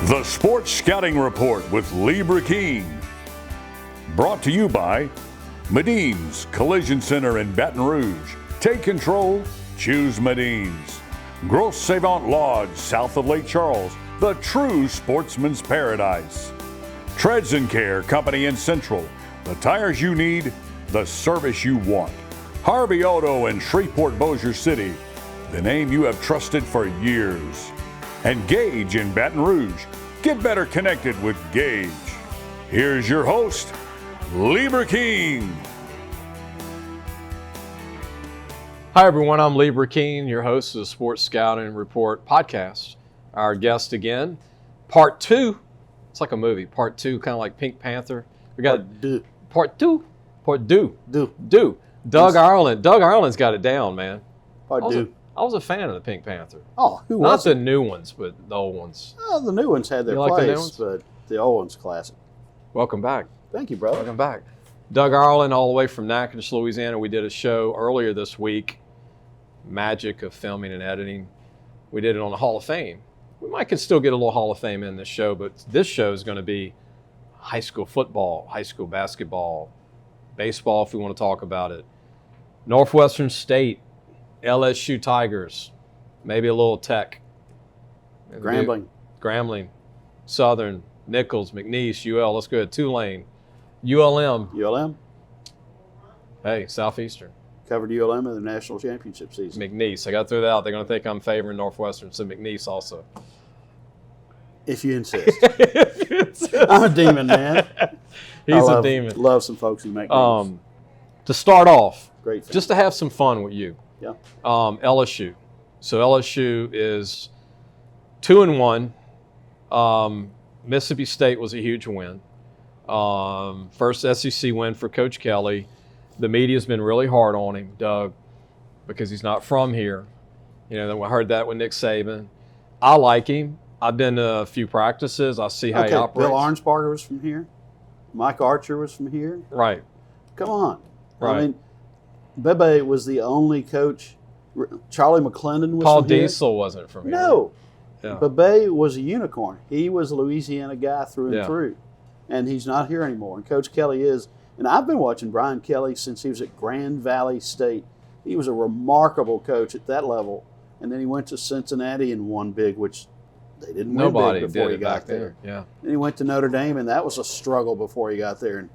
The Sports Scouting Report with Lee Burkeen. Brought to you by Medine's Collision Center in Baton Rouge. Take control, choose Medine's. Grosse Savant Lodge, south of Lake Charles, the true sportsman's paradise. Treads and Care Company in Central, the tires you need, the service you want. Harvey Auto in Shreveport, Bossier City, the name you have trusted for years. And Gage in Baton Rouge. Get better connected with Gage. Here's your host, Lee Burkeen. Hi everyone, I'm Lee Burkeen, your host of the Sports Scouting Report podcast. Our guest again, part two. It's like a movie, part two, kind of like Pink Panther. We got part two. Doug Ireland. Doug Ireland's got it down, man. I was a fan of the Pink Panther. Oh, who Not wasn't? the new ones, but the old ones. Oh, the new ones had their You like the new place, ones? but the old one's classic. Welcome back. Thank you, brother. Welcome back. Doug Ireland, all the way from Natchitoches, Louisiana. We did a show earlier this week, Magic of Filming and Editing. We did it on the Hall of Fame. We might could still get a little Hall of Fame in this show, but this show is going to be high school football, high school basketball, baseball if we want to talk about it. Northwestern State, LSU Tigers, maybe a little Tech. Grambling, Southern, Nichols, McNeese, UL. Let's go ahead. Tulane, ULM. ULM Hey, Southeastern. covered ULM in the national championship season. McNeese. I got to throw that out. They're going to think I'm favoring Northwestern, so McNeese also. If you insist. I'm a demon, man. He's a demon. Love some folks who make names. To start off, Great fan. just to have some fun with you, Yeah. LSU. So LSU is 2-1. Mississippi State was a huge win. First SEC win for Coach Kelly. The media's been really hard on him, Doug, because he's not from here. You know, I heard that with Nick Saban. I like him. I've been to a few practices. I see how he operates. Bill Arnsparger was from here. Mike Archer was from here. Right. Come on. Right. I mean, Bebe was the only coach. Charlie McClendon was Paul from here. Diesel wasn't from here. No. Yeah. Bebe was a unicorn. He was a Louisiana guy through Yeah. and through. And he's not here anymore. And Coach Kelly is. And I've been watching Brian Kelly since he was at Grand Valley State. He was a remarkable coach at that level. And then he went to Cincinnati and won big, which they didn't Nobody win big before did he it got back there. there. Yeah. Then he went to Notre Dame, and that was a struggle before he got there. And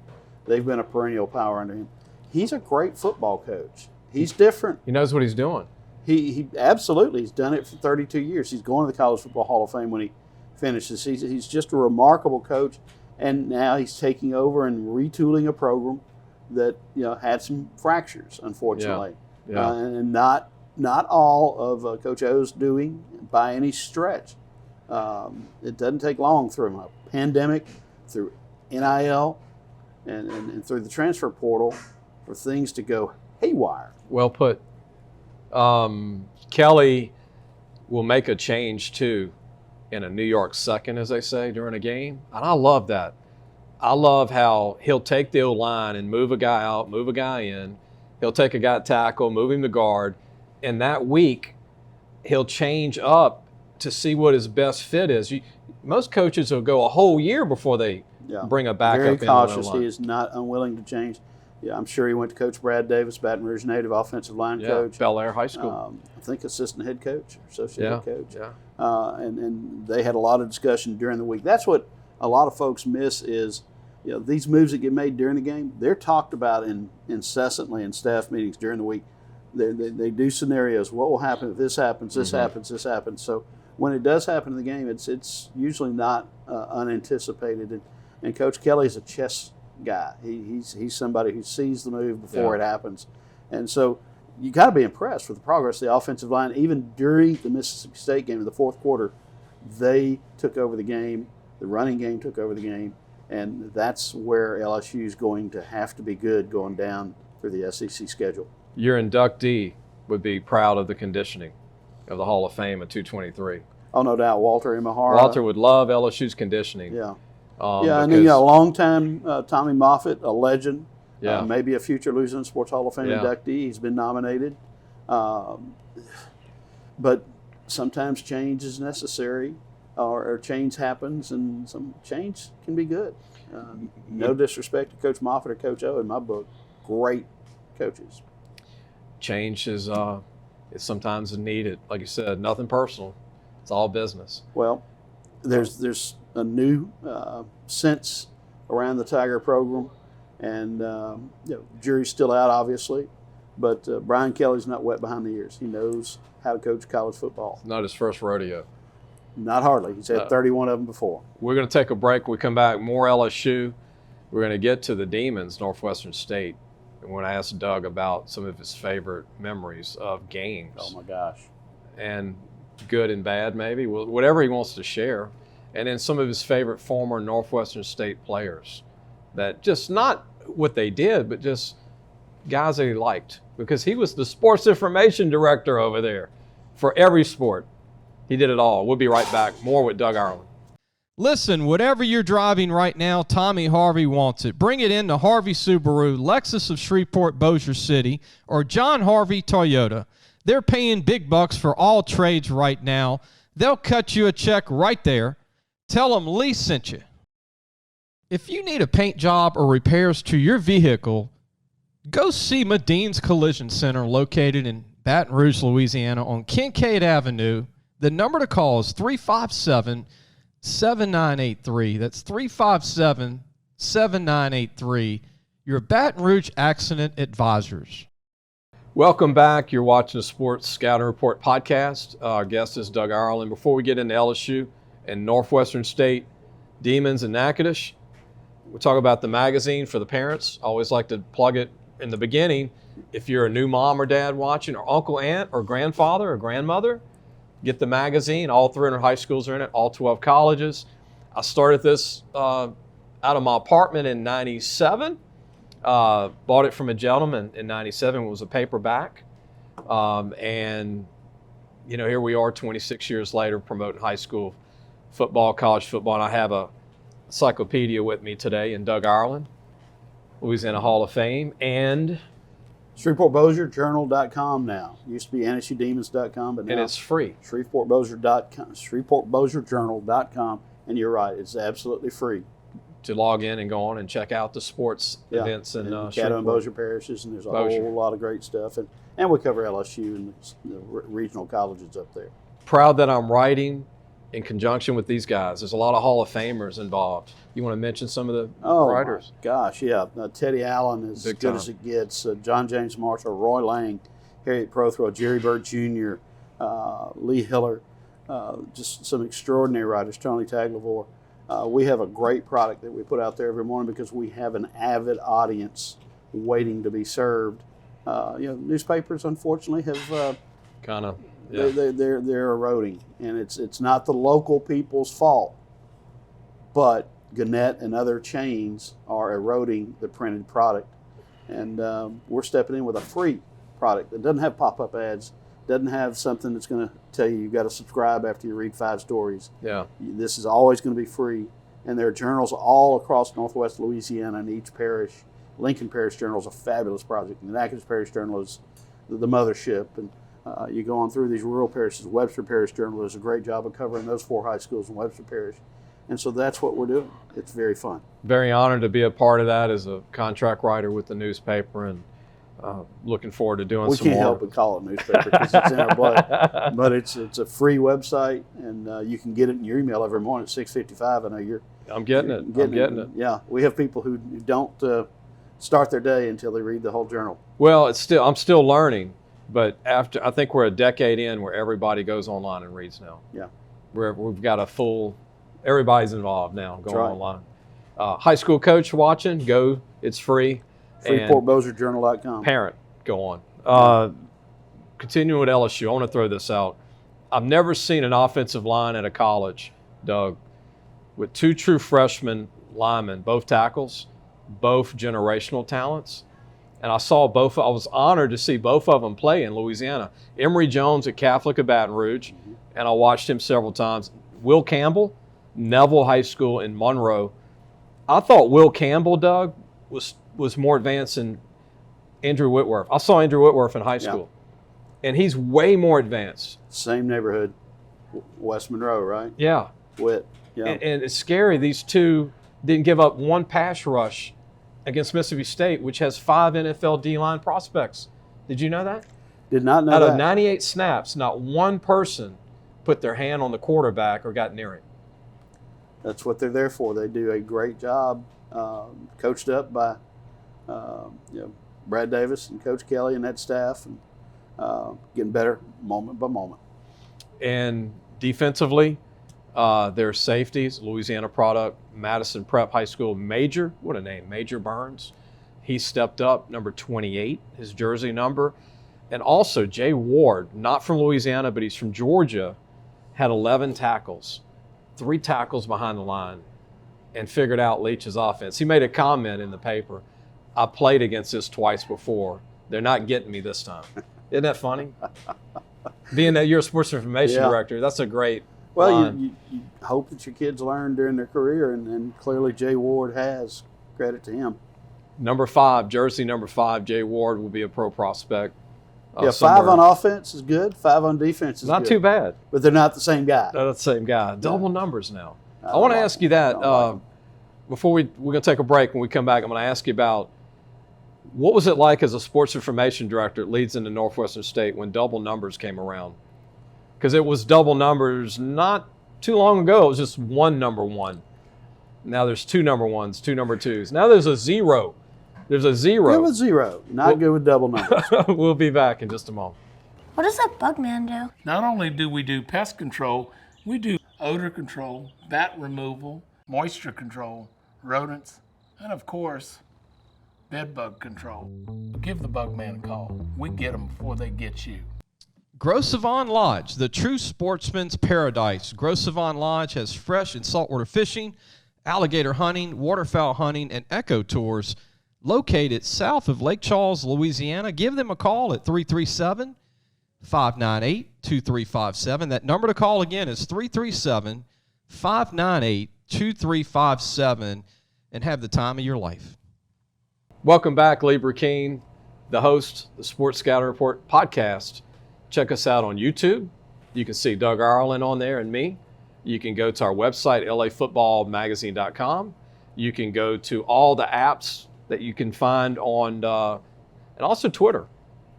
they've been a perennial power under him. He's a great football coach. He's different. He knows what he's doing. He absolutely, he's done it for 32 years. He's going to the College Football Hall of Fame when he finishes. He's just a remarkable coach, and now he's taking over and retooling a program that had some fractures, unfortunately, Yeah. and not all of Coach O's doing by any stretch. It doesn't take long through a pandemic, through NIL, and through the transfer portal for things to go haywire. Well put. Kelly will make a change too in a New York second, as they say, during a game. And I love that. I love how he'll take the O-line and move a guy out, move a guy in. He'll take a guy at tackle, move him to guard. And that week, he'll change up to see what his best fit is. Most coaches will go a whole year before they bring a backup Very in. Very cautious. He is not unwilling to change. Yeah, I'm sure he went to Coach Brad Davis, Baton Rouge native offensive line coach. Bel Air High School. I think assistant head coach or associate head coach. Yeah. And they had a lot of discussion during the week. That's what a lot of folks miss is, these moves that get made during the game, they're talked about incessantly in staff meetings during the week. They do scenarios. What will happen if this happens, this happens, this happens. So when it does happen in the game, it's usually not unanticipated. And Coach Kelly's a chess guy. He's somebody who sees the move before it happens. And so you got to be impressed with the progress of the offensive line. Even during the Mississippi State game in the fourth quarter, they took over the game. The running game took over the game. And that's where LSU is going to have to be good going down through the SEC schedule. Your inductee would be proud of the conditioning of the Hall of Fame at 223. Oh, no doubt. Walter Imahara. Walter would love LSU's conditioning. Yeah. And then, a long-time Tommy Moffitt, a legend, maybe a future Louisiana Sports Hall of Fame inductee. He's been nominated. But sometimes change is necessary. or change happens, and some change can be good. No disrespect to Coach Moffitt or Coach O in my book, great coaches. Change is sometimes needed. Like you said, nothing personal. It's all business. Well, there's a new sense around the Tiger program, and jury's still out, obviously, but Brian Kelly's not wet behind the ears. He knows how to coach college football. Not his first rodeo. Not hardly. He's had 31 of them before. We're going to take a break. When we come back, more LSU. We're going to get to the Demons, Northwestern State. And we're going to ask Doug about some of his favorite memories of games. Oh, my gosh. And good and bad, maybe, whatever he wants to share. And then some of his favorite former Northwestern State players that just not what they did, but just guys that he liked. Because he was the sports information director over there for every sport. He did it all. We'll be right back. More with Doug Ireland. Listen, whatever you're driving right now, Tommy Harvey wants it. Bring it in to Harvey Subaru, Lexus of Shreveport, Bossier City, or John Harvey Toyota. They're paying big bucks for all trades right now. They'll cut you a check right there. Tell them Lee sent you. If you need a paint job or repairs to your vehicle, go see Madine's Collision Center located in Baton Rouge, Louisiana on Kincaid Avenue. The number to call is 357-7983. That's 357-7983. Your Baton Rouge Accident Advisors. Welcome back. You're watching the Sports Scouting Report podcast. Our guest is Doug Ireland. Before we get into LSU and Northwestern State Demons and Natchitoches, we'll talk about the magazine for the parents. I always like to plug it in the beginning. If you're a new mom or dad watching, or uncle, aunt, or grandfather or grandmother, get the magazine. All 300 high schools are in it, all 12 colleges. I started this out of my apartment in 97. Bought it from a gentleman in 97. It was a paperback. And, here we are 26 years later promoting high school football, college football. And I have a encyclopedia with me today in Doug Ireland, Louisiana Hall of Fame, and ShreveportBossierJournal.com now. Used to be NSUDemons.com, but now and it's free. ShreveportBossierJournal.com. And you're right, it's absolutely free To log in and go on and check out the sports events in Caddo and Bossier parishes, and there's a whole lot of great stuff. And we cover LSU and the regional colleges up there. Proud that I'm writing in conjunction with these guys. There's a lot of Hall of Famers involved. You want to mention some of the writers? Oh, gosh, yeah. Teddy Allen is Big as good time. as it gets. John James Marshall, Roy Lang, Harriet Prothrow, Jerry Bird Jr., Lee Hiller, just some extraordinary writers, Tony Taglavore. We have a great product that we put out there every morning because we have an avid audience waiting to be served. Newspapers, unfortunately, have Kind of. they're eroding, and it's not the local people's fault, but Gannett and other chains are eroding the printed product, and we're stepping in with a free product that doesn't have pop-up ads, doesn't have something that's going to tell you you've got to subscribe after you read 5 stories. Yeah. This is always going to be free, and there are journals all across Northwest Louisiana in each parish. Lincoln Parish Journal is a fabulous project, and the Natchitoches Parish Journal is the mothership, and you go on through these rural parishes. Webster Parish Journal does a great job of covering those 4 high schools in Webster Parish, and so that's what we're doing. It's very fun. Very honored to be a part of that as a contract writer with the newspaper, and looking forward to doing some more. We can't help but call it newspaper because it's in our blood. But it's a free website, and you can get it in your email every morning at 6:55. I know I'm getting it. Yeah, we have people who don't start their day until they read the whole journal. Well, I'm still learning, but I think we're a decade in where everybody goes online and reads now. Yeah, We've got everybody's involved now going right. online. High school coach watching, go. It's free. ShreveportBossierJournal.com. Parent, go on. Continuing with LSU, I want to throw this out. I've never seen an offensive line at a college, Doug, with 2 true freshman linemen, both tackles, both generational talents. And I was honored to see both of them play in Louisiana. Emory Jones at Catholic of Baton Rouge, and I watched him several times. Will Campbell, Neville High School in Monroe. I thought Will Campbell, Doug, was more advanced than Andrew Whitworth. I saw Andrew Whitworth in high school, and he's way more advanced. Same neighborhood, West Monroe, right? Yeah. Wit. Yeah. And it's scary. These two didn't give up one pass rush against Mississippi State, which has 5 NFL D-line prospects. Did you know that? Did not know Out that. of 98 snaps, not one person put their hand on the quarterback or got near him. That's what they're there for. They do a great job, coached up by Brad Davis and Coach Kelly and that staff, and getting better moment by moment. And defensively, their safeties, Louisiana product, Madison Prep High School Major, what a name, Major Burns. He stepped up, number 28, his jersey number. And also Jay Ward, not from Louisiana, but he's from Georgia, had 11 tackles, 3 tackles behind the line, and figured out Leach's offense. He made a comment in the paper, I played against this twice before. They're not getting me this time. Isn't that funny? Being that you're a sports information director, that's a great line. You hope that your kids learn during their career, and clearly Jay Ward has. Credit to him. Number 5, jersey number 5, Jay Ward will be a pro prospect. 5 on offense is good. 5 on defense is not good. too bad. But they're not the same guy. Not the same guy. Double numbers now. I want to ask you that before we're going to take a break. When we come back, I'm going to ask you about what was it like as a sports information director at Leeds into Northwestern State when double numbers came around? Because it was double numbers not too long ago. It was just one number 1. Now there's 2 number 1s, 2 number 2s. Now there's a 0. There's a 0. Good with 0. Not good with double numbers. We'll be back in just a moment. What does that bug man do? Not only do we do pest control, we do odor control, bat removal, moisture control, rodents, and of course, bed bug control. Give the bug man a call. We get them before they get you. Gros Savon Lodge, the true sportsman's paradise. Gros Savon Lodge has fresh and saltwater fishing, alligator hunting, waterfowl hunting, and eco tours. Located south of Lake Charles, Louisiana. Give them a call at 337-598-2357. That number to call again is 337-598-2357, and have the time of your life. Welcome back, Lee Burkeen, the host, the Sports Scouting Report podcast. Check us out on YouTube. You can see Doug Ireland on there and me. You can go to our website, lafootballmagazine.com. You can go to all the apps that you can find on, and also Twitter.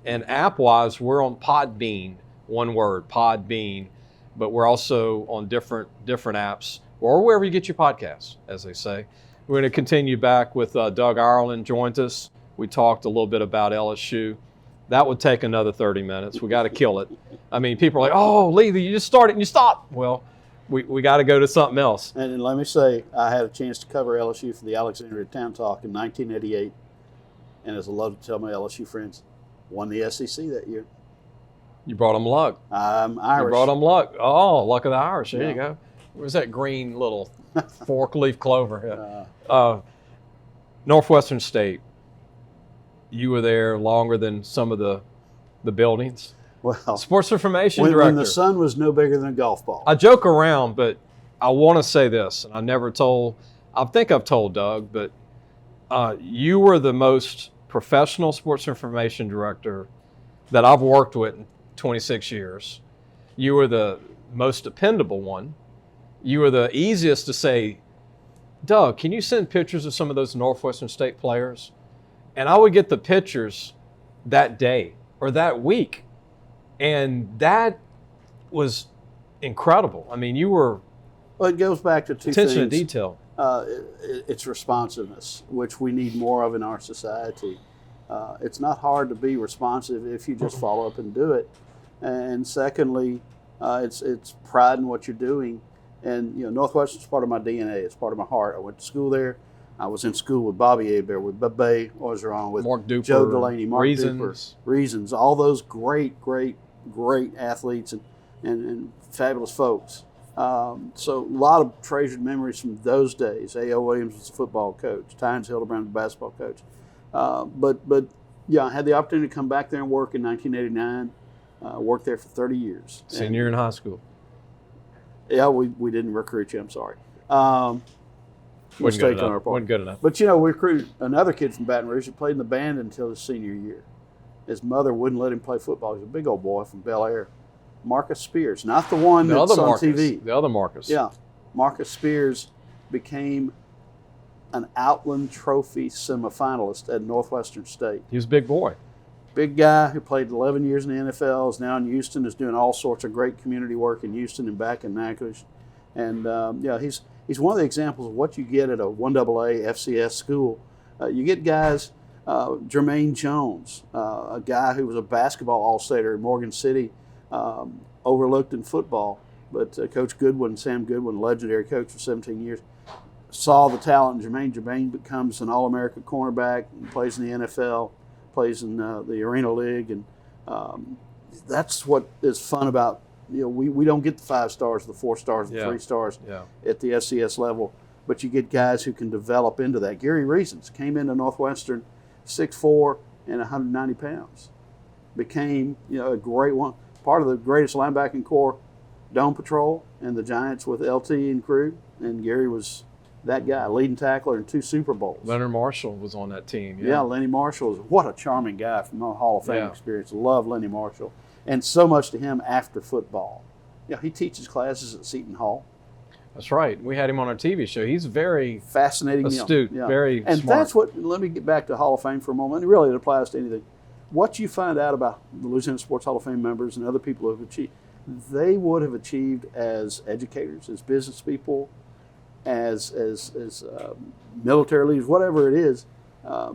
And app-wise, we're on Podbean, one word, Podbean, but we're also on different apps, or wherever you get your podcasts, as they say. We're going to continue back with Doug Ireland joined us. We talked a little bit about LSU. That would take another 30 minutes. We got to kill it. I mean, people are like, oh, Lee, you just started and you stopped. Well, we got to go to something else. And let me say, I had a chance to cover LSU for the Alexandria Town Talk in 1988. And as I love to tell my LSU friends, won the SEC that year. You brought them luck. I'm Irish. You brought them luck. Oh, luck of the Irish. There you go. Where's that green little fork-leaf clover? Northwestern State. You were there longer than some of the buildings. Well, sports information director. When the sun was no bigger than a golf ball. I joke around, but I want to say this, and I think I've told Doug, but you were the most professional sports information director that I've worked with in 26 years. You were the most dependable one. You were the easiest to say, Doug, can you send pictures of some of those Northwestern State players? And I would get the pictures that day or that week. And that was incredible. I mean, you were Well, it goes back to two attention to things. detail. It's responsiveness, which we need more of in our society. It's not hard to be responsive if you just follow up and do it. And secondly, it's pride in what you're doing. And Northwestern's part of my DNA. It's part of my heart. I went to school there. I was in school with Bobby Hebert, with Bebe Orgeron, with Mark Duper, Joe Delaney, Mark Reasons. Duper, Reasons, all those great athletes and fabulous folks. So a lot of treasured memories from those days. A.O. Williams was the football coach. Tynes Hildebrand, the basketball coach. But I had the opportunity to come back there and work in 1989. Worked there for 30 years. Senior in high school. Yeah, we didn't recruit you. I'm sorry. Wasn't good Mistake on our enough. part. Wasn't good enough. But we recruited another kid from Baton Rouge who played in the band until his senior year. His mother wouldn't let him play football. He's a big old boy from Bel Air. Marcus Spears, not the one that's on TV. The other Marcus. Yeah, Marcus Spears became an Outland Trophy semifinalist at Northwestern State. He was a big boy. Big guy who played 11 years in the NFL, is now in Houston, is doing all sorts of great community work in Houston and back in Natchitoches. And he's one of the examples of what you get at a 1AA FCS school. You get guys, Jermaine Jones, a guy who was a basketball all-stater in Morgan City, overlooked in football. But Coach Goodwin, Sam Goodwin, legendary coach for 17 years, saw the talent in Jermaine. Jermaine becomes an All-American cornerback and plays in the NFL, plays in the Arena League. And that's what is fun about, we don't get the 5 stars, the 4 stars, the 3 stars at the FCS level, but you get guys who can develop into that. Gary Reasons came into Northwestern 6'4" and 190 pounds. Became a great one, part of the greatest linebacking core, Dome Patrol and the Giants with LT and crew, and Gary was that guy, leading tackler in 2 Super Bowls. Leonard Marshall was on that team. Yeah, Lenny Marshall is what a charming guy from the Hall of Fame experience. Love Lenny Marshall, and so much to him after football. He teaches classes at Seton Hall. That's right. We had him on our TV show. He's very fascinating, astute, very and smart. That's what. Let me get back to Hall of Fame for a moment. And really, it applies to anything. What you find out about the Louisiana Sports Hall of Fame members and other people who have achieved, they would have achieved as educators, as business people, as military leaders, whatever it is,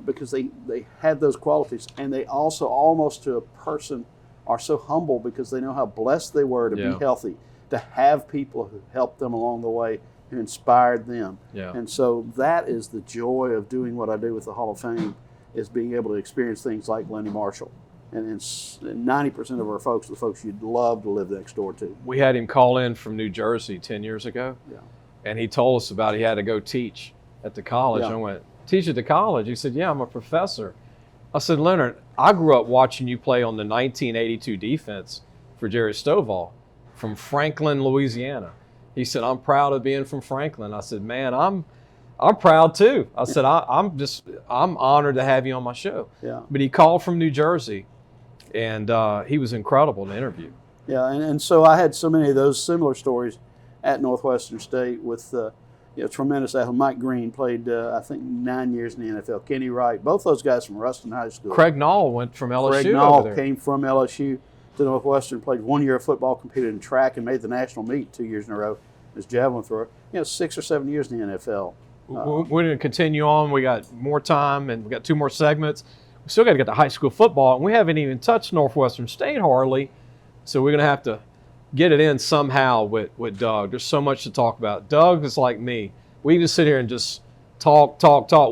because they had those qualities, and they also, almost to a person, are so humble because they know how blessed they were to be healthy, to have people who helped them along the way, who inspired them. And so that is the joy of doing what I do with the Hall of Fame, is being able to experience things like Lenny Marshall. And 90% of our folks are the folks you'd love to live next door to. We had him call in from New Jersey 10 years ago, and he told us about he had to go teach at the college. I went, teach at the college? He said, yeah, I'm a professor. I said, Leonard, I grew up watching you play on the 1982 defense for Jerry Stovall from Franklin, Louisiana. He said, I'm proud of being from Franklin. I said, man, I'm proud too. I said, I'm honored to have you on my show. But he called from New Jersey, and he was incredible to interview. And so I had so many of those similar stories at Northwestern State with tremendous athlete. Mike Green played, I think, 9 years in the NFL. Kenny Wright, both those guys from Ruston High School. Craig Nall went from LSU. Craig Nall came from LSU to Northwestern, played 1 year of football, competed in track, and made the national meet 2 years in a row as javelin thrower. 6 or 7 years in the NFL. We're going to continue on. We got more time, and we got 2 more segments. We still got to get to high school football, and we haven't even touched Northwestern State hardly. So we're going to have to get it in somehow with Doug. There's so much to talk about. Doug is like me. We can just sit here and just talk.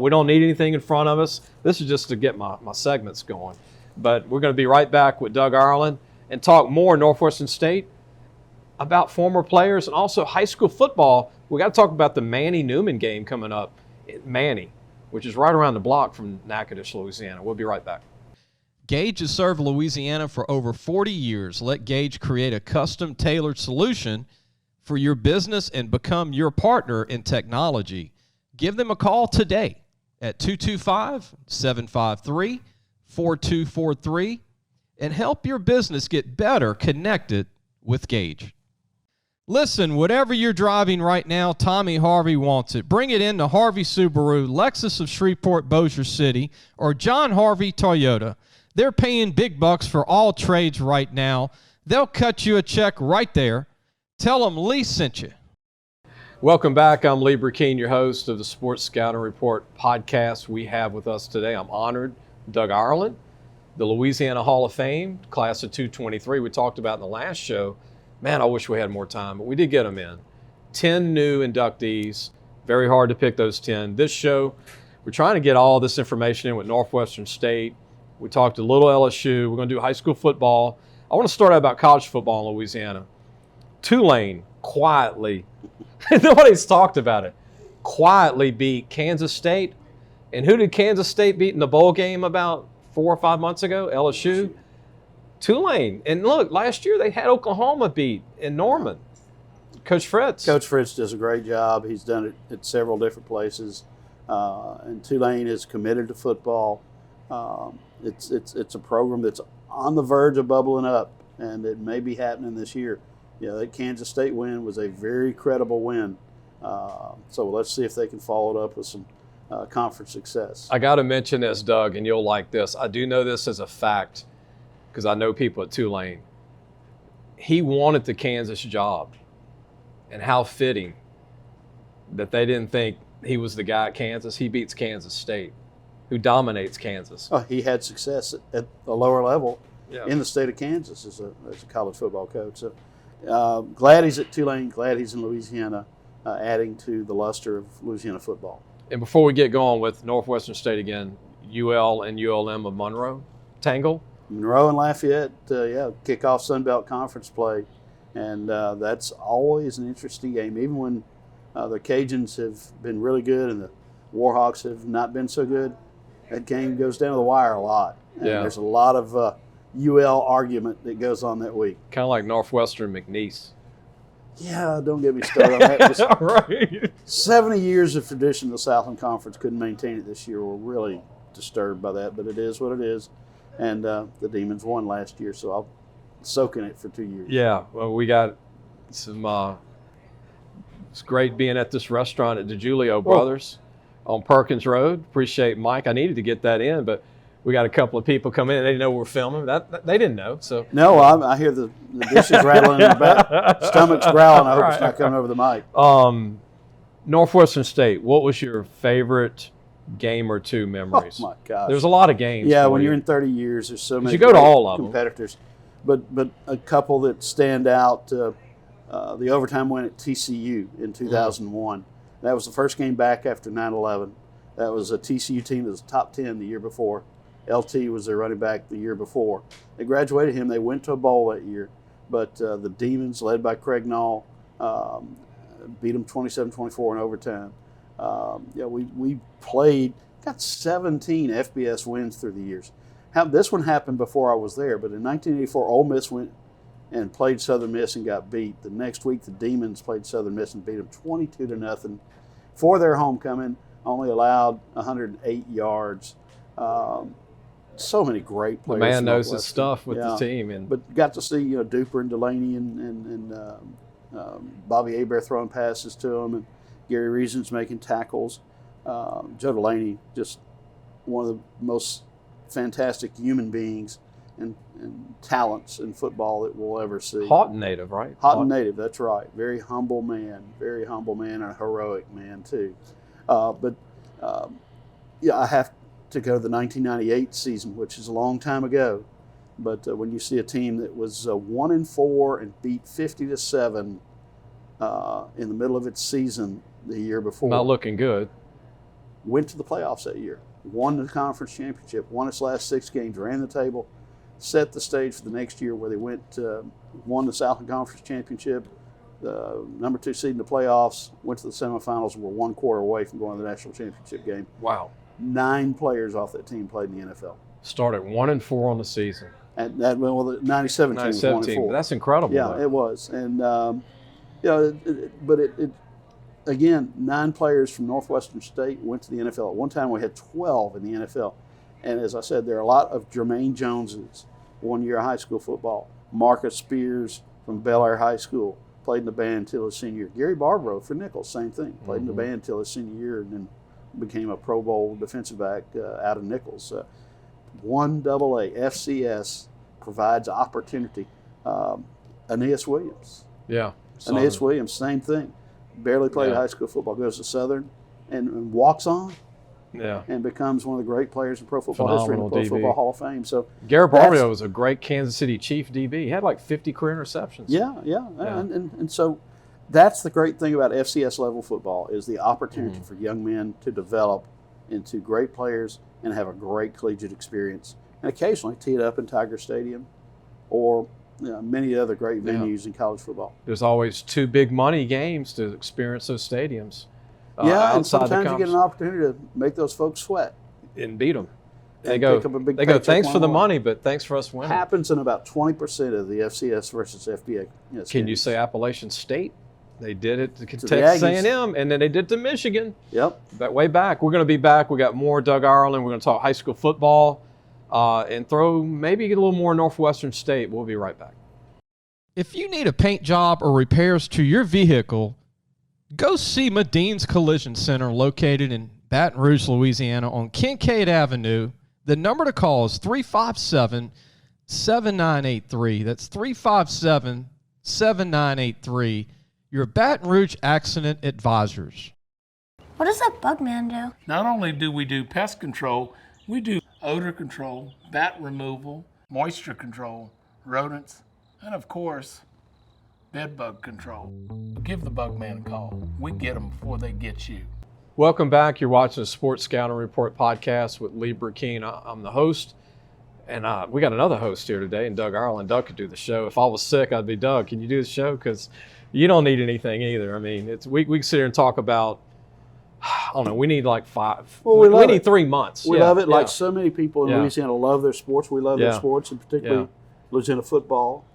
We don't need anything in front of us. This is just to get my segments going. But we're going to be right back with Doug Ireland and talk more Northwestern State about former players and also high school football. We got to talk about the Manny Newman game coming up at Manny, which is right around the block from Natchitoches, Louisiana. We'll be right back. Gage has served Louisiana for over 40 years. Let Gage create a custom tailored solution for your business and become your partner in technology. Give them a call today at 225-753-4243 and help your business get better connected with Gage. Listen, whatever you're driving right now, Tommy Harvey wants it. Bring it in to Harvey Subaru, Lexus of Shreveport, Bossier City, or John Harvey Toyota. They're paying big bucks for all trades right now. They'll cut you a check right there. Tell them Lee sent you. Welcome back. I'm Lee Burkeen, your host of the Sports Scouting Report podcast. We have with us today, I'm honored, Doug Ireland, the Louisiana Hall of Fame, class of 223. We talked about in the last show. Man, I wish we had more time, but we did get them in. 10 new inductees. Very hard to pick those 10. This show, we're trying to get all this information in with Northwestern State. We talked a little LSU. We're going to do high school football. I want to start out about college football in Louisiana. Tulane quietly, nobody's talked about it, quietly beat Kansas State. And who did Kansas State beat in the bowl game about 4 or 5 months ago? LSU. Tulane. And look, last year they had Oklahoma beat in Norman. Coach Fritz. Coach Fritz does a great job. He's done it at several different places. And Tulane is committed to football. It's a program that's on the verge of bubbling up, and it may be happening this year. That Kansas State win was a very credible win So let's see if they can follow it up with some conference success. I got to mention this, Doug, and you'll like this. I do know this as a fact because I know people at Tulane. He wanted the Kansas job, and how fitting that they didn't think he was the guy at Kansas. He beats Kansas State, who dominates Kansas. Oh, he had success at a lower level Yeah. in the state of Kansas as a college football coach. So glad he's at Tulane, glad he's in Louisiana, adding to the luster of Louisiana football. And before we get going with Northwestern State again, UL and ULM of Monroe, Tangle. Monroe and Lafayette, kick off Sun Belt Conference play, and that's always an interesting game. Even when the Cajuns have been really good and the Warhawks have not been so good, that game goes down to the wire a lot. And there's a lot of UL argument that goes on that week. Kind of like Northwestern McNeese. Yeah, don't get me started on that. Just Right. 70 years of tradition of the Southland Conference couldn't maintain it this year. We're really disturbed by that, but it is what it is. And the Demons won last year, so I'll soak in it for 2 years. Yeah, well, we got some it's great being at this restaurant at DiGiulio Brothers on Perkins Road. Appreciate Mike. I needed to get that in, but we got a couple of people come in. They didn't know we're filming. That they didn't know. So no, I hear the dishes rattling in the back, stomach's growling. I hope it's not coming over the mic. Northwestern State. What was your favorite game or two memories? Oh my gosh, There's a lot of games. Yeah, for when you. you're in 30 years, there's so many. You go to all of them. Competitors, but a couple that stand out. The overtime win at TCU in 2001. That was the first game back after 9/11. That was a TCU team that was top 10 the year before. LT was their running back the year before. They graduated him. They went to a bowl that year. But the Demons, led by Craig Nall, beat them 27-24 in overtime. We played, got 17 FBS wins through the years. This one happened before I was there, but in 1984, Ole Miss went and played Southern Miss and got beat. The next week, the Demons played Southern Miss and beat them 22-0 for their homecoming. Only allowed 108 yards. So many great players. The man knows his stuff with the team, but got to see Duper and Delaney and Bobby Hebert throwing passes to him, and Gary Reason's making tackles. Joe Delaney, just one of the most fantastic human beings and talents in football that we'll ever see. Houghton native, right? Houghton native, that's right. Very humble man, and a heroic man too. I have to go to the 1998 season, which is a long time ago. But when you see a team that was 1-4 and beat 50-7 in the middle of its season the year before, Not looking good. went to the playoffs that year, won the conference championship, won its last 6 games, ran the table, set the stage for the next year where they won the Southland Conference championship, the number 2 seed in the playoffs, went to the semifinals, and were 1 quarter away from going to the national championship game. Wow. 9 players off that team played in the NFL. Started 1-4 on the season. And the 97 team was 1-4. That's incredible. Yeah, though. it was. And, again, 9 players from Northwestern State went to the NFL. At one time, we had 12 in the NFL. And as I said, there are a lot of Jermaine Joneses, 1 year of high school football. Marcus Spears from Bel Air High School played in the band until his senior year. Gary Barbaro for Nichols, same thing. Played in the band until his senior year and then became a Pro Bowl defensive back out of Nichols. 1AA FCS provides opportunity. Aeneas Williams. Yeah. Aeneas Williams, same thing. Barely played high school football, goes to Southern and walks on. Yeah. And becomes one of the great players in pro football history in the Pro Football Hall of Fame. So Garrett Barbaro was a great Kansas City Chief DB. He had like 50 career interceptions. Yeah. And so that's the great thing about FCS level football is the opportunity for young men to develop into great players and have a great collegiate experience. And occasionally tee it up in Tiger Stadium or many other great venues in college football. There's always 2 big money games to experience those stadiums. And sometimes you get an opportunity to make those folks sweat. And beat them. They go, thanks for the one. money, but thanks for us winning. Happens in about 20% of the FCS versus FBA. Can you say Appalachian State? They did it to Texas Aggies. A&M, and then they did it to Michigan. Yep. That way back. We're going to be back. We got more Doug Ireland. We're going to talk high school football and throw maybe a little more Northwestern State. We'll be right back. If you need a paint job or repairs to your vehicle, Go see Madine's Collision Center located in Baton Rouge, Louisiana on Kincaid Avenue. The number to call is 357-7983. That's 357-7983. Your Baton Rouge Accident Advisors. What does that bug man do? Not only do we do pest control, we do odor control, bat removal, moisture control, rodents, and of course, bed bug control. Give the bug man a call. We get them before they get you. Welcome back. You're watching the Sports Scouting Report podcast with Lee Burkeen. I'm the host, and we got another host here today, and Doug Ireland. Doug could do the show. If I was sick, I'd be Doug. Can you do the show? Because you don't need anything either. I mean, we can sit here and talk about, I don't know, we need like 5. Well, we need 3 months. We love it. Like so many people in Louisiana love their sports. We love their sports, and particularly Louisiana football.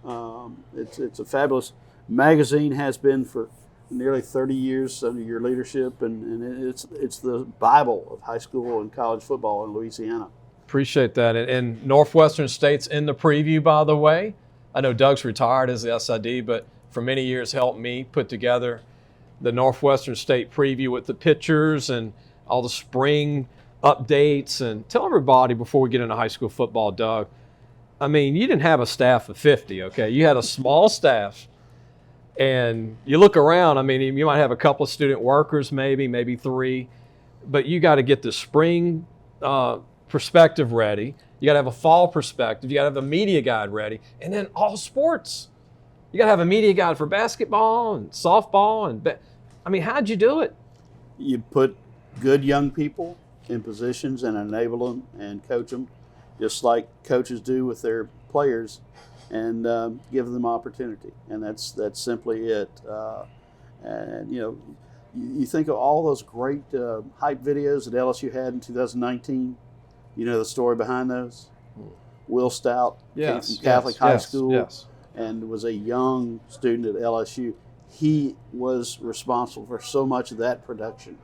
It's a fabulous magazine, has been for nearly 30 years under your leadership, and it's the Bible of high school and college football in Louisiana. Appreciate that. And Northwestern State's in the preview, by the way. I know Doug's retired as the SID, but for many years helped me put together the Northwestern State preview with the pictures and all the spring updates. And tell everybody before we get into high school football, Doug, I mean, you didn't have a staff of 50, okay? You had a small staff. And you look around, I mean, you might have a couple of student workers, maybe 3, but you got to get the spring perspective ready. You got to have a fall perspective. You got to have a media guide ready. And then all sports. You got to have a media guide for basketball and softball. I mean, how'd you do it? You put good young people in positions and enable them and coach them, just like coaches do with their players, and give them opportunity. And that's simply it. And, you know, you think of all those great hype videos that LSU had in 2019. You know the story behind those? Will Stout came from Catholic High School and was a young student at LSU. He was responsible for so much of that production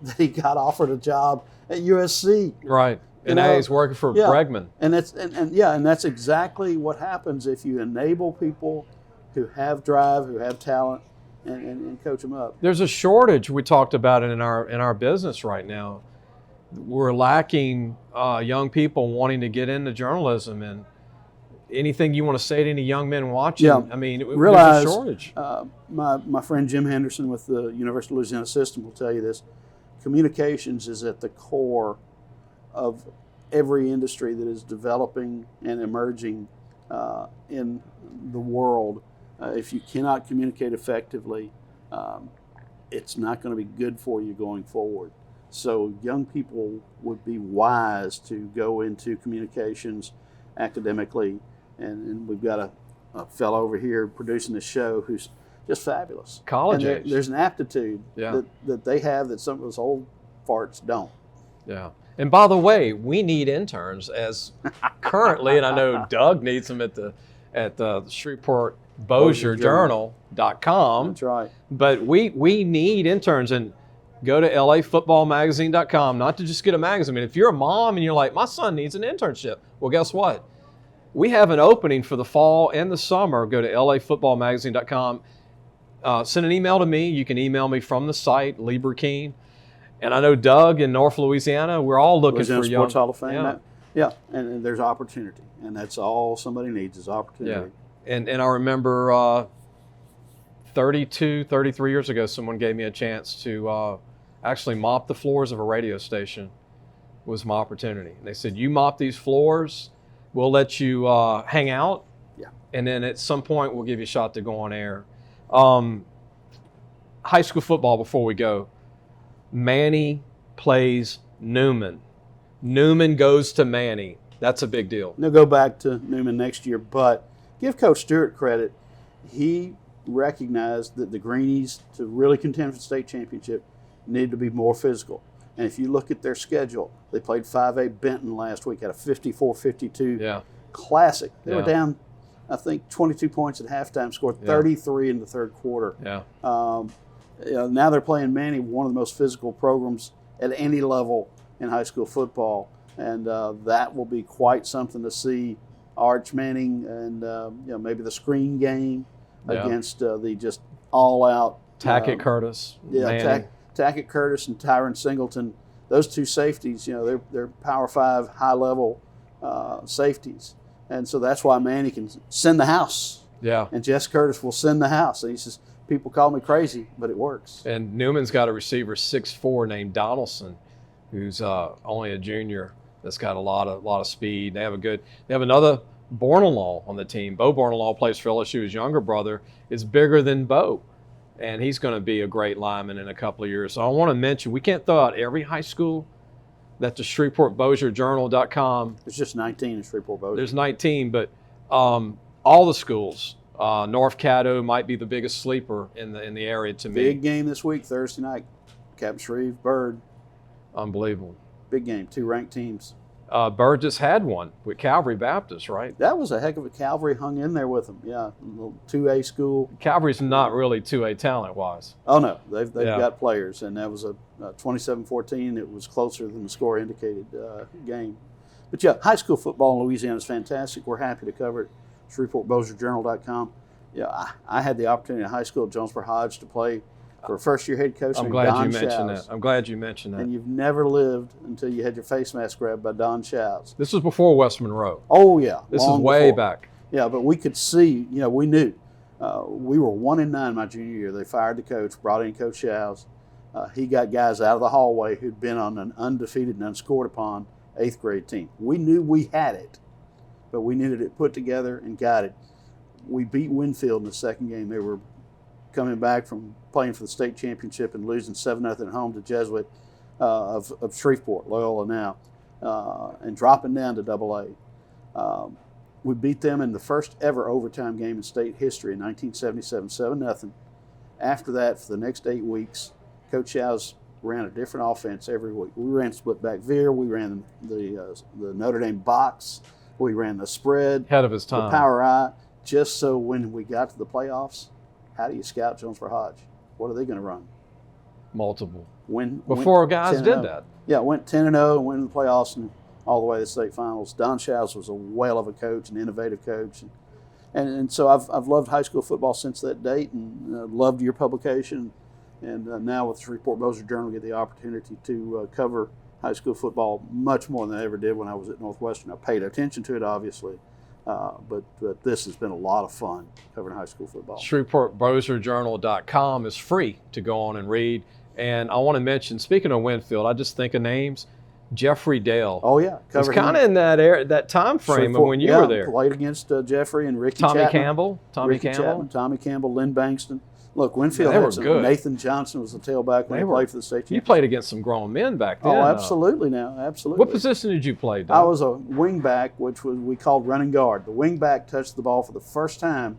that he got offered a job at USC. Right. And now he's working for Bregman. And that's exactly what happens if you enable people who have drive, who have talent, and coach them up. There's a shortage. We talked about it in our business right now. We're lacking young people wanting to get into journalism, and anything you want to say to any young men watching. Yeah. I mean, realize, there's a shortage. My friend Jim Henderson with the University of Louisiana system will tell you this. Communications is at the core of every industry that is developing and emerging in the world. If you cannot communicate effectively, it's not going to be good for you going forward. So young people would be wise to go into communications academically, and we've got a fellow over here producing the show who's just fabulous. College age. There's an aptitude that they have that some of us old farts don't. Yeah. And by the way, we need interns as currently, and I know Doug needs them at the Shreveport Bossier Journal.com. That's right. But we need interns, and go to lafootballmagazine.com, not to just get a magazine. I mean, if you're a mom and you're like, my son needs an internship, well, guess what? We have an opening for the fall and the summer. Go to lafootballmagazine.com. Send an email to me. You can email me from the site, Lee Burkeen. And I know Doug in North Louisiana, we're all looking Louisiana for Sports young. Hall of Fame. And there's opportunity, and that's all somebody needs is opportunity. Yeah. And I remember 33 years ago, someone gave me a chance to actually mop the floors of a radio station. Was my opportunity. And they said, you mop these floors, we'll let you hang out, and then at some point we'll give you a shot to go on air. High school football, before we go, Manny plays Newman. Newman goes to Manny. That's a big deal. They'll go back to Newman next year, but give Coach Stewart credit. He recognized that the Greenies, to really contend for the state championship, needed to be more physical. And if you look at their schedule, they played 5A Benton last week at a 54-52 classic. They were down, I think, 22 points at halftime, scored 33 in the third quarter. Now they're playing Manny, one of the most physical programs at any level in high school football. And that will be quite something to see. Arch Manning and maybe the screen game against the just all-out Tackett Curtis, Manning. Tackett Curtis and Tyron Singleton. Those two safeties, they're Power 5 high-level safeties. And so that's why Manny can send the house. Yeah. And Jess Curtis will send the house. And he says, people call me crazy, but it works. And Newman's got a receiver 6'4" named Donaldson, who's only a junior that's got a lot of speed. They have another Bornalaw on the team. Bo Bornalaw plays for LSU. His younger brother is bigger than Bo, and he's going to be a great lineman in a couple of years. So I want to mention, we can't throw out every high school that the ShreveportBossierJournal.com. There's just 19 in Shreveport Bossier. There's 19, but all the schools. North Caddo might be the biggest sleeper in the area to me. Big game this week, Thursday night. Captain Shreve, Bird. Unbelievable. Big game, 2 ranked teams. Bird just had one with Calvary Baptist, right? That was a heck of a Calvary hung in there with them. Yeah, a little 2A school. Calvary's not really 2A talent-wise. Oh, no. They've got players, and that was a 27-14. It was closer than the score indicated game. But, yeah, high school football in Louisiana is fantastic. We're happy to cover it. ShreveportBossierJournal.com. Yeah, I had the opportunity in high school at Jonesboro Hodge to play for a first-year head coach named Don Shouse. I'm glad you mentioned that. And you've never lived until you had your face mask grabbed by Don Shouse. This was before West Monroe. Oh, yeah. This is way back. Yeah, but we could see, we knew. We were 1-9 my junior year. They fired the coach, brought in Coach Shouse. He got guys out of the hallway who'd been on an undefeated and unscored upon 8th grade team. We knew we had it, but we needed it put together and guided. We beat Winfield in the second game. They were coming back from playing for the state championship and losing 7-0 at home to Jesuit of Shreveport, Loyola now, and dropping down to AA. We beat them in the first ever overtime game in state history in 1977, 7-0. After that, for the next 8 weeks, Coach Shouse ran a different offense every week. We ran split back veer. We ran the Notre Dame box. We ran the spread. Ahead of his time. The power eye, just so when we got to the playoffs, how do you scout Jonesboro Hodge? What are they going to run? Multiple. Before guys did that. Yeah, went 10-0 and went to the playoffs and all the way to the state finals. Don Shouse was a whale of a coach, an innovative coach. And so I've loved high school football since that date and loved your publication. And now with the Shreveport Bossier Journal, get the opportunity to cover high school football much more than I ever did when I was at Northwestern. I paid attention to it, obviously. But this has been a lot of fun covering high school football. ShreveportBossierJournal.com is free to go on and read. And I want to mention, speaking of Winfield, I just think of names. Jeffrey Dale. Oh, yeah. It's kind of in that time frame of when you were there. Played against Jeffrey and Ricky Tommy Chapman. Campbell. Tommy Campbell, Lynn Bankston. Look, Winfield had good. Nathan Johnson was the tailback when he played for the state championship. You played against some grown men back then. Oh, absolutely absolutely. What position did you play, Doug? I was a wing back, which we called running guard. The wing back touched the ball for the first time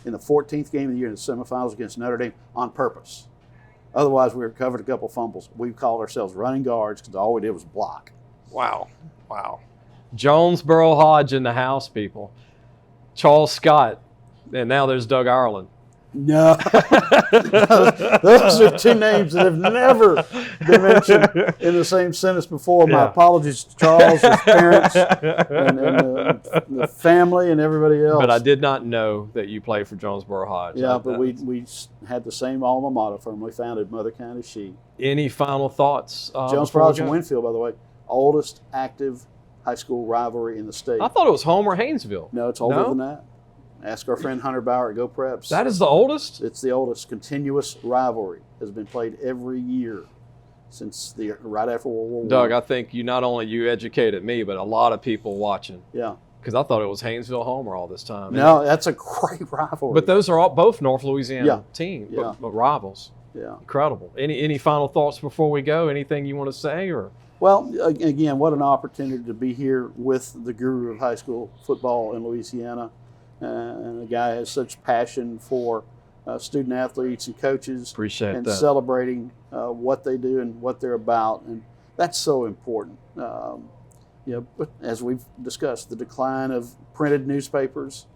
in the 14th game of the year in the semifinals against Notre Dame on purpose. Otherwise, we recovered a couple fumbles. We called ourselves running guards because all we did was block. Wow. Jonesboro Hodge in the house, people. Charles Scott, and now there's Doug Ireland. No. Those are two names that have never been mentioned in the same sentence before. My apologies to Charles, his parents, and the family and everybody else. But I did not know that you played for Jonesboro Hodge. Yeah, but we had the same alma mater, firmly founded, Mother Kind of She. Any final thoughts? Jonesboro Hodge and Winfield, by the way, oldest active high school rivalry in the state. I thought it was Homer Haynesville. No, it's older than that. Ask our friend Hunter Bauer at Go Preps. That is the oldest? It's the oldest continuous rivalry. Has been played every year since right after World War I. Doug, I think not only you educated me, but a lot of people watching. Yeah. Because I thought it was Haynesville Homer all this time. No, that's a great rivalry. But those are both North Louisiana teams, but rivals. Yeah. Incredible. Any final thoughts before we go? Anything you want to say? Well, again, what an opportunity to be here with the guru of high school football in Louisiana. And the guy has such passion for student athletes and coaches. Appreciate that. Celebrating what they do and what they're about. And that's so important. But as we've discussed, the decline of printed newspapers,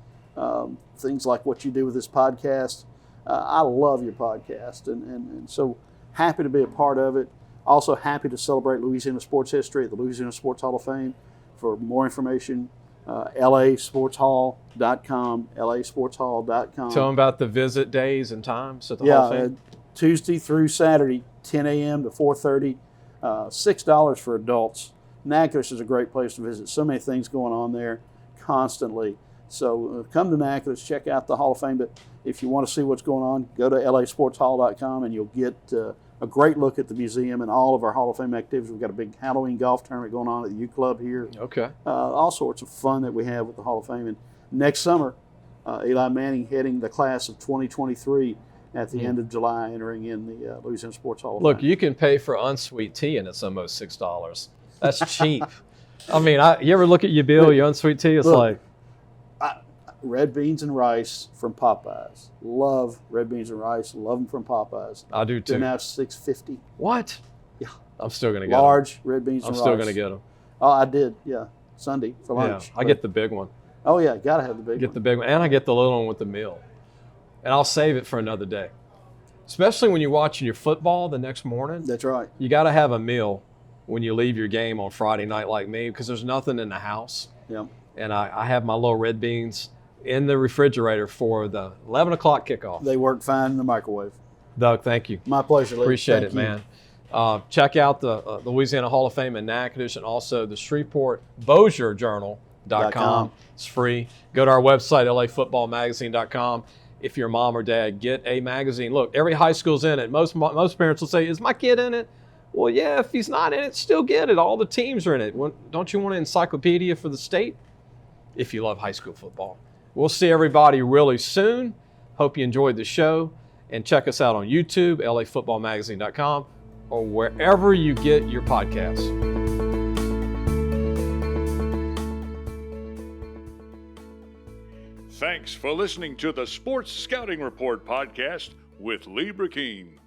things like what you do with this podcast. I love your podcast. And so happy to be a part of it. Also happy to celebrate Louisiana sports history at the Louisiana Sports Hall of Fame. For more information, lasportshall.com, lasportshall.com. Tell them about the visit days and times at the Hall of Fame. Tuesday through Saturday, 10 a.m. to 4:30, $6 for adults. Natchitoches is a great place to visit. So many things going on there constantly. So come to Natchitoches, check out the Hall of Fame. But if you want to see what's going on, go to lasportshall.com and you'll get a great look at the museum and all of our Hall of Fame activities. We've got a big Halloween golf tournament going on at the U Club here. Okay. All sorts of fun that we have with the Hall of Fame. And next summer, Eli Manning heading the class of 2023 at the end of July, entering in the Louisiana Sports Hall of Look, Fame. you can pay for unsweet tea and it's almost $6. That's cheap. I mean, you ever look at your bill, your unsweet tea, it's like. Red beans and rice from Popeyes. Love red beans and rice. Love them from Popeyes. I do too. They're now $6.50. What? Yeah. I'm still going to get them. Large red beans and rice. I'm still going to get them. Oh, I did. Yeah. Sunday for lunch. Yeah, I get the big one. Oh, yeah. Got to have the big one. Get the big one. And I get the little one with the meal. And I'll save it for another day. Especially when you're watching your football the next morning. That's right. You got to have a meal when you leave your game on Friday night like me, because there's nothing in the house. Yeah. And I have my little red beans in the refrigerator for the 11 o'clock kickoff. They work fine in the microwave. Doug, thank you. My pleasure, Lee. Appreciate Thank it, you. man. Check out the Louisiana Hall of Fame in Natchitoches and also the Shreveport BossierJournal.com. It's free. Go to our website, lafootballmagazine.com. If you're a mom or dad, get a magazine. Look, every high school's in it. Most parents will say, is my kid in it? Well, yeah, if he's not in it, still get it. All the teams are in it. Don't you want an encyclopedia for the state? If you love high school football. We'll see everybody really soon. Hope you enjoyed the show. And check us out on YouTube, lafootballmagazine.com, or wherever you get your podcasts. Thanks for listening to the Sports Scouting Report podcast with Lee Burkeen.